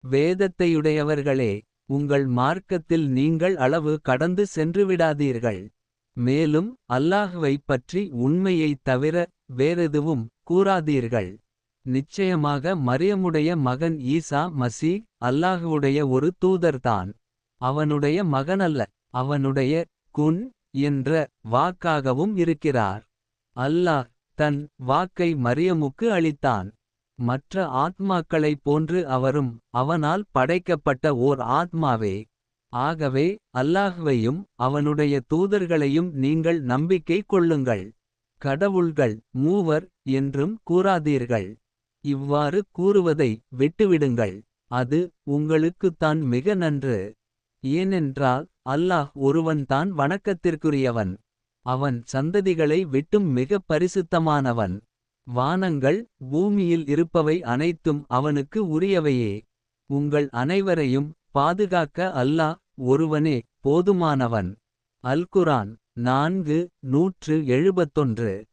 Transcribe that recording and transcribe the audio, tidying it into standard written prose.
வேதத்தையுடையவர்களே, உங்கள் மார்க்கத்தில் நீங்கள் அளவு கடந்து சென்றுவிடாதீர்கள். மேலும் அல்லாஹ்வைப் பற்றி உண்மையைத் தவிர வேறெதுவும் கூறாதீர்கள். நிச்சயமாக மரியமுடைய மகன் ஈசா மசீஹ் அல்லாஹுவுடைய ஒரு தூதர்தான். அவனுடைய மகனல்ல. அவனுடைய குன் என்ற வாக்காகவும் இருக்கிறார். அல்லாஹ் தன் வாக்கை மரியமுக்கு அளித்தான். மற்ற ஆத்மாக்களைப் போன்று அவரும் அவனால் படைக்கப்பட்ட ஓர் ஆத்மாவே. ஆகவே அல்லாஹ்வையும் அவனுடைய தூதர்களையும் நீங்கள் நம்பிக்கை கொள்ளுங்கள். கடவுள்கள் மூவர் என்றும் கூறாதீர்கள். இவ்வாறு கூறுவதை விட்டுவிடுங்கள். அது உங்களுக்குத்தான் மிக நன்று. ஏனென்றால் அல்லாஹ் ஒருவன்தான் வணக்கத்திற்குரியவன். அவன் சந்ததிகளை விட்டும் மிகப் பரிசுத்தமானவன். வானங்கள் பூமியில் இருப்பவை அனைத்தும் அவனுக்கு உரியவையே. உங்கள் அனைவரையும் பாதுகாக்க அல்லாஹ் ஒருவனே போதுமானவன். அல்குரான் 4:171.